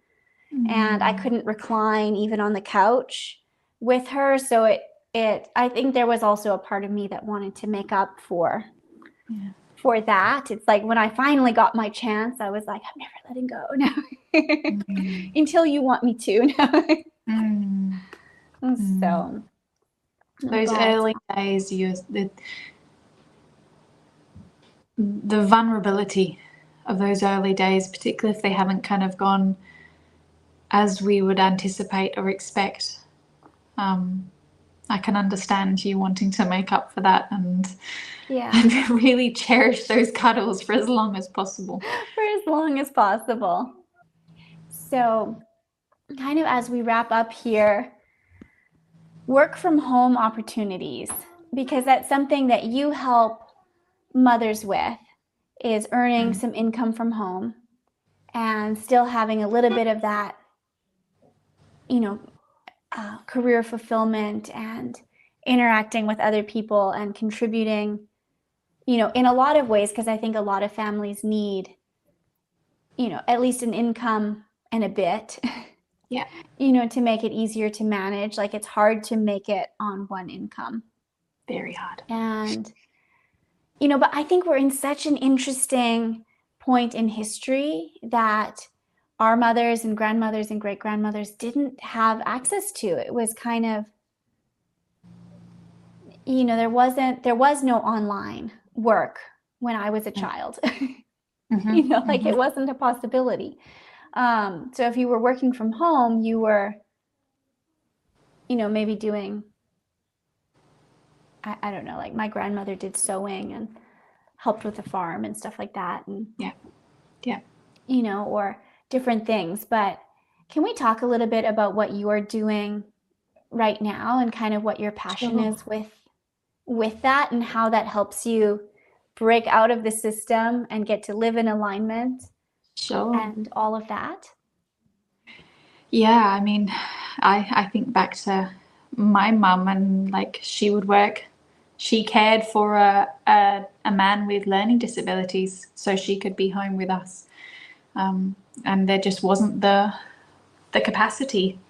[SPEAKER 1] And I couldn't recline even on the couch with her. So I think there was also a part of me that wanted to make up for that. It's like when I finally got my chance, I was like, I'm never letting go now until you want me to. So
[SPEAKER 2] those early days, the vulnerability of those early days, particularly if they haven't kind of gone as we would anticipate or expect. I can understand you wanting to make up for that and really cherish those cuddles for as long as possible.
[SPEAKER 1] For as long as possible. So, kind of as we wrap up here, work from home opportunities, because that's something that you help mothers with, is earning some income from home and still having a little bit of that, career fulfillment and interacting with other people and contributing, in a lot of ways, because I think a lot of families need, at least an income and a bit, to make it easier to manage. Like it's hard to make it on one income.
[SPEAKER 2] Very hard.
[SPEAKER 1] And, but I think we're in such an interesting point in history that our mothers and grandmothers and great grandmothers didn't have access to. It was kind of, there was no online work when I was a child. It wasn't a possibility. So if you were working from home, you were, maybe doing, I don't know, like my grandmother did sewing and helped with the farm and stuff like that. And, or different things. But can we talk a little bit about what you're doing right now and kind of what your passion is with that and how that helps you break out of the system and get to live in alignment and all of that?
[SPEAKER 2] Yeah, I mean, I think back to my mum and she would work. She cared for a man with learning disabilities so she could be home with us. And there just wasn't the capacity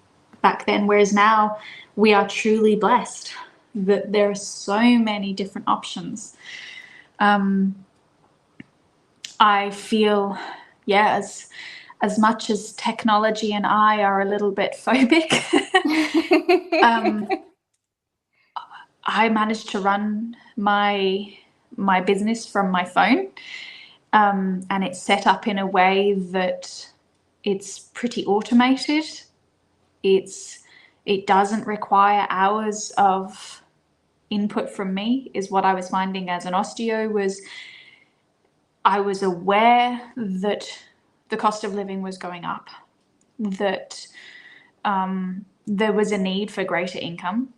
[SPEAKER 2] back then, whereas now we are truly blessed that there are so many different options. I feel, as much as technology and I are a little bit phobic, I managed to run my business from my phone, and it's set up in a way that it's pretty automated. It doesn't require hours of input from me, is what I was finding as an osteo. Was I was aware that the cost of living was going up, that there was a need for greater income.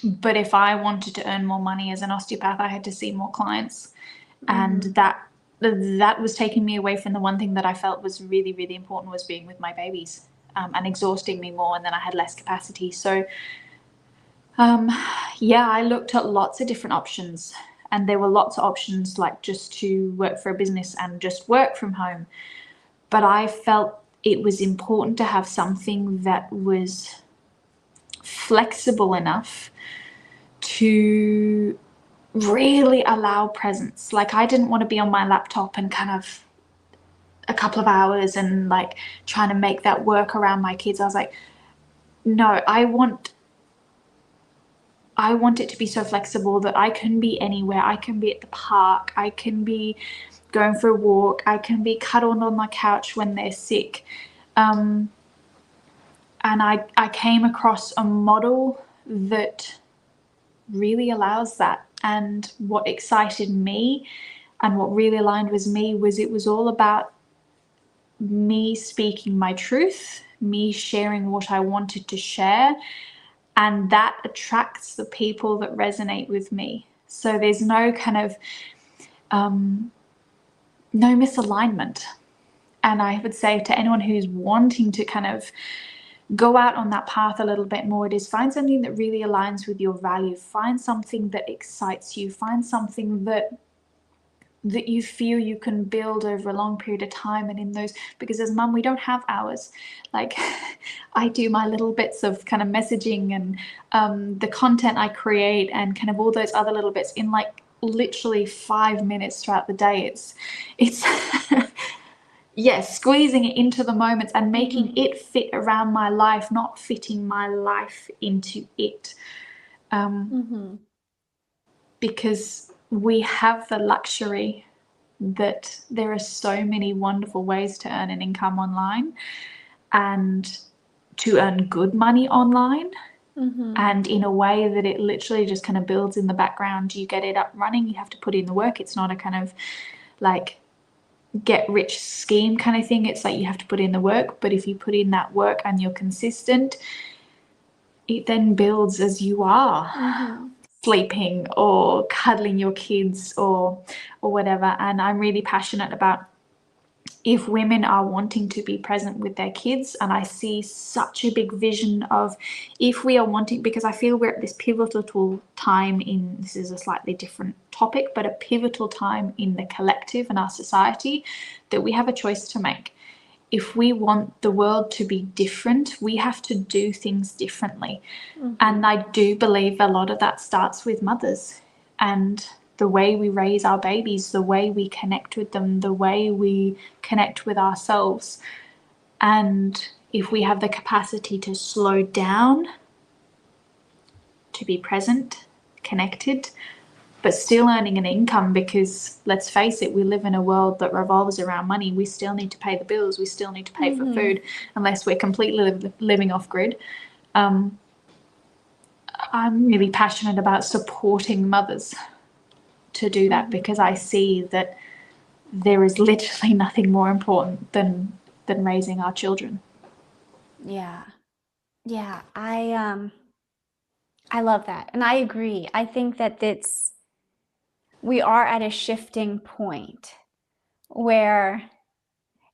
[SPEAKER 2] But if I wanted to earn more money as an osteopath, I had to see more clients. And that was taking me away from the one thing that I felt was really, really important, was being with my babies, and exhausting me more. And then I had less capacity. So, yeah, I looked at lots of different options, and there were lots of options, like just to work for a business and just work from home. But I felt it was important to have something that was flexible enough to really allow presence. Like, I didn't want to be on my laptop and kind of a couple of hours and like trying to make that work around my kids. I was like, no, I want it to be so flexible that I can be anywhere. I can be at the park, I can be going for a walk, I can be cuddled on my couch when they're sick. And I came across a model that really allows that. And what excited me and what really aligned with me was it was all about me speaking my truth, me sharing what I wanted to share, and that attracts the people that resonate with me. So there's no kind of no misalignment. And I would say to anyone who's wanting to kind of go out on that path a little bit more, it is find something that really aligns with your value. Find something that excites you. Find something that you feel you can build over a long period of time. And in those, because as mum, we don't have hours. Like, I do my little bits of kind of messaging and the content I create and kind of all those other little bits in like literally 5 minutes throughout the day. It's yes, squeezing it into the moments and making it fit around my life, not fitting my life into it. Because we have the luxury that there are so many wonderful ways to earn an income online and to earn good money online. And in a way that it literally just kind of builds in the background. You get it up running, you have to put in the work. It's not a kind of like get rich scheme kind of thing. It's like you have to put in the work, but if you put in that work and you're consistent, it then builds as you are sleeping or cuddling your kids or whatever. And I'm really passionate about, if women are wanting to be present with their kids, and I see such a big vision of, if we are wanting, because I feel we're at this pivotal time in, this is a slightly different topic, but a pivotal time in the collective and our society, that we have a choice to make. If we want the world to be different, we have to do things differently. And I do believe a lot of that starts with mothers and the way we raise our babies, the way we connect with them, the way we connect with ourselves. And if we have the capacity to slow down, to be present, connected, but still earning an income, because let's face it, we live in a world that revolves around money. We still need to pay the bills. We still need to pay for food, unless we're completely living off grid. I'm really passionate about supporting mothers to do that, because I see that there is literally nothing more important than raising our children.
[SPEAKER 1] Yeah. I love that. And I agree. I think that we are at a shifting point where,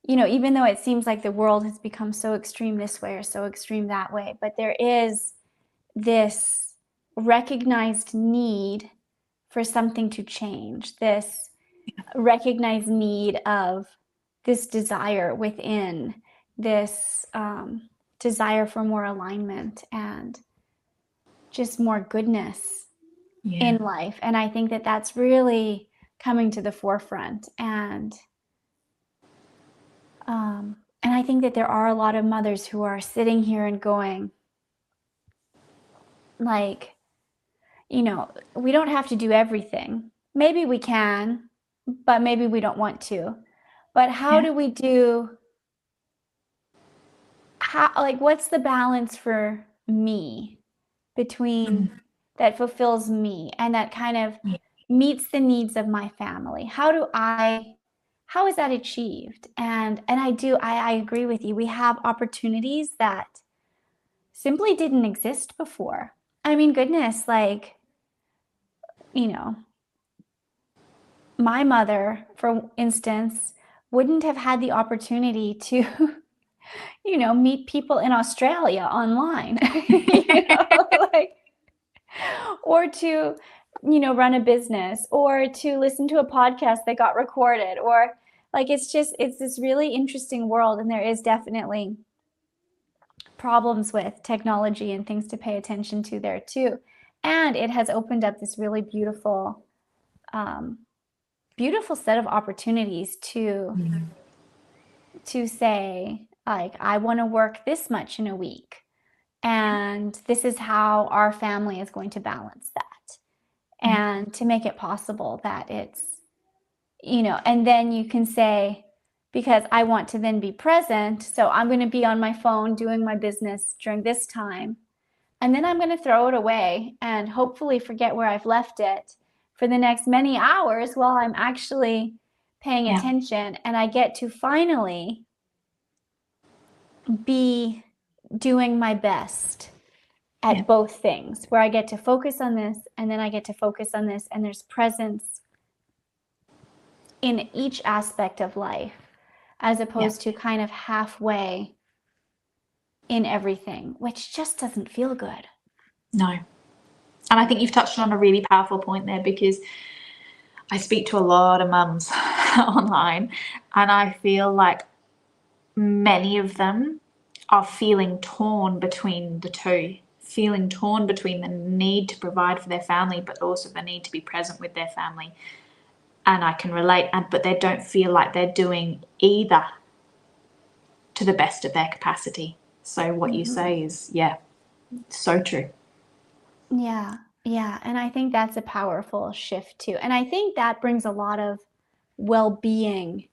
[SPEAKER 1] even though it seems like the world has become so extreme this way or so extreme that way, but there is this recognized need for something to change, this recognized need of this desire within, this desire for more alignment and just more goodness in life. And I think that that's really coming to the forefront. And I think that there are a lot of mothers who are sitting here and going, like, we don't have to do everything. Maybe we can, but maybe we don't want to. But how what's the balance for me between that fulfills me and that kind of meets the needs of my family? How is that achieved? And I agree with you. We have opportunities that simply didn't exist before. I mean, goodness, like, my mother, for instance, wouldn't have had the opportunity to, meet people in Australia online, like, or to, run a business, or to listen to a podcast that got recorded, or like, it's this really interesting world. And there is definitely problems with technology and things to pay attention to there too. And it has opened up this really beautiful, beautiful set of opportunities to say, like, I want to work this much in a week, and this is how our family is going to balance that, and to make it possible that it's, and then you can say, because I want to then be present, so I'm going to be on my phone doing my business during this time, and then I'm going to throw it away and hopefully forget where I've left it for the next many hours while I'm actually paying attention. And I get to finally be doing my best at both things, where I get to focus on this and then I get to focus on this, and there's presence in each aspect of life, as opposed to kind of halfway in everything, which just doesn't feel good.
[SPEAKER 2] No. And I think you've touched on a really powerful point there, because I speak to a lot of mums online, and I feel like many of them are feeling torn between the two, feeling torn between the need to provide for their family, but also the need to be present with their family. And I can relate, but they don't feel like they're doing either to the best of their capacity. So what you say is, so true.
[SPEAKER 1] Yeah. And I think that's a powerful shift too. And I think that brings a lot of well-being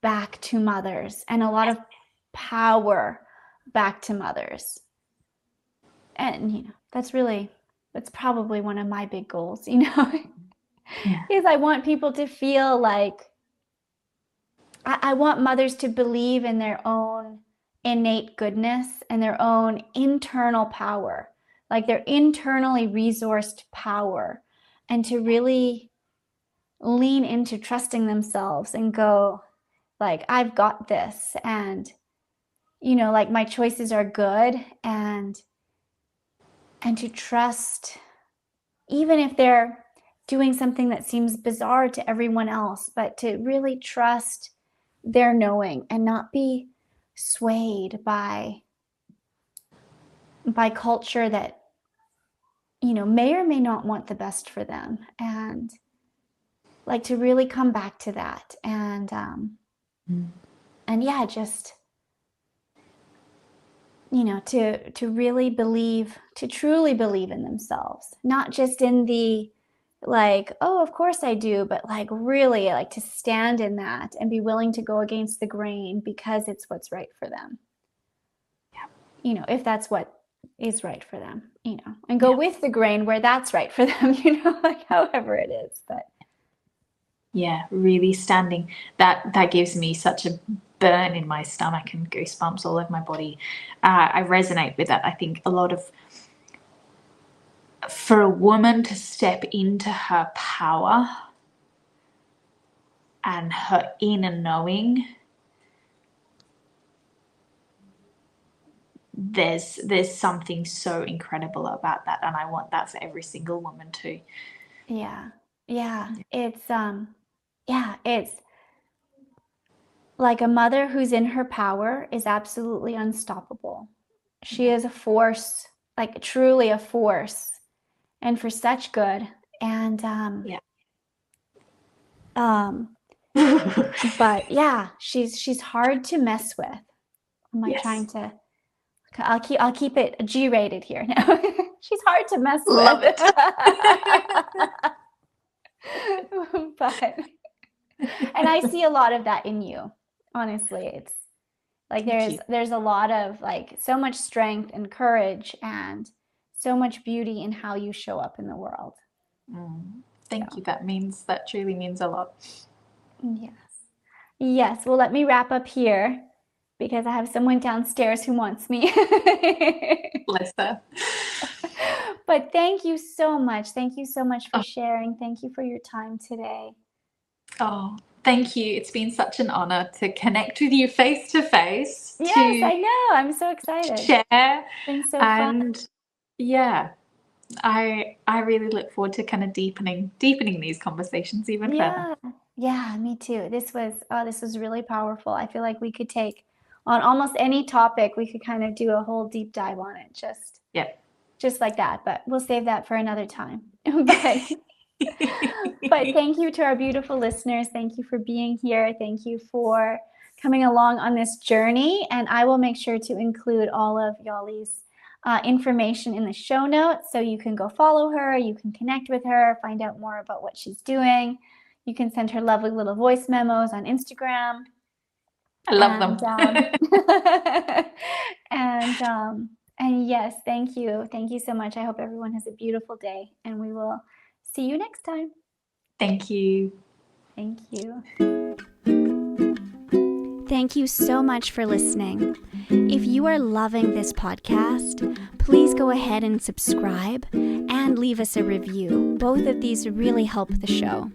[SPEAKER 1] back to mothers, and a lot of power back to mothers. And, that's probably one of my big goals, is I want people to feel like, I want mothers to believe in their own innate goodness and their own internal power, like their internally resourced power, and to really lean into trusting themselves and go, like, I've got this, and, like, my choices are good, and to trust, even if they're doing something that seems bizarre to everyone else, but to really trust their knowing and not be swayed by culture that, may or may not want the best for them, and like to really come back to that, and just, to really believe, to truly believe in themselves, not just in the, like, oh, of course I do, but like really, like, to stand in that and be willing to go against the grain because it's what's right for them. If that's what is right for them, and go with the grain where that's right for them, like, however it is. But
[SPEAKER 2] really standing, that gives me such a burn in my stomach and goosebumps all over my body. I resonate with that. I think a lot of, for a woman to step into her power and her inner knowing, there's something so incredible about that, and I want that for every single woman too.
[SPEAKER 1] It's like, a mother who's in her power is absolutely unstoppable. She is a force, like truly a force, and for such good. And but she's hard to mess with. I'm like trying to, I'll keep it G-rated here now. She's hard to mess with.
[SPEAKER 2] Love it.
[SPEAKER 1] But, and I see a lot of that in you. Honestly, Like
[SPEAKER 2] Thank you.
[SPEAKER 1] there's a lot of like so much strength and courage and so much beauty in how you show up in the world.
[SPEAKER 2] Thank
[SPEAKER 1] So,
[SPEAKER 2] you. That truly means a lot.
[SPEAKER 1] yes. Yes. Well, let me wrap up here because I have someone downstairs who wants me.
[SPEAKER 2] Bless her.
[SPEAKER 1] But thank you so much. Thank you so much for
[SPEAKER 2] Oh,
[SPEAKER 1] sharing. Thank you for your time today.
[SPEAKER 2] oh, thank you. It's been such an honor to connect with you face to face,
[SPEAKER 1] Yes,
[SPEAKER 2] to
[SPEAKER 1] I know. I'm so excited.
[SPEAKER 2] share,
[SPEAKER 1] It's been so fun.
[SPEAKER 2] and yeah, I really look forward to kind of deepening these conversations even further.
[SPEAKER 1] Yeah. Yeah, me too. This was really powerful. I feel like we could take on almost any topic, we could kind of do a whole deep dive on it
[SPEAKER 2] Yeah.
[SPEAKER 1] just like that, but we'll save that for another time. But thank you to our beautiful listeners. Thank you for being here. Thank you for coming along on this journey. And I will make sure to include all of Yolli's information in the show notes so you can go follow her, you can connect with her, find out more about what she's doing. You can send her lovely little voice memos on Instagram.
[SPEAKER 2] I love
[SPEAKER 1] And
[SPEAKER 2] them.
[SPEAKER 1] and um, and yes, thank you. Thank you so much. I hope everyone has a beautiful day, and we will see you next time.
[SPEAKER 2] Thank you.
[SPEAKER 1] Thank you. Thank you so much for listening. If you are loving this podcast, please go ahead and subscribe and leave us a review. Both of these really help the show.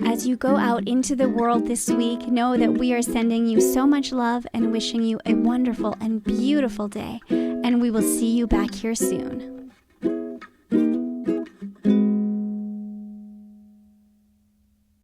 [SPEAKER 1] As you go out into the world this week, know that we are sending you so much love and wishing you a wonderful and beautiful day. And we will see you back here soon.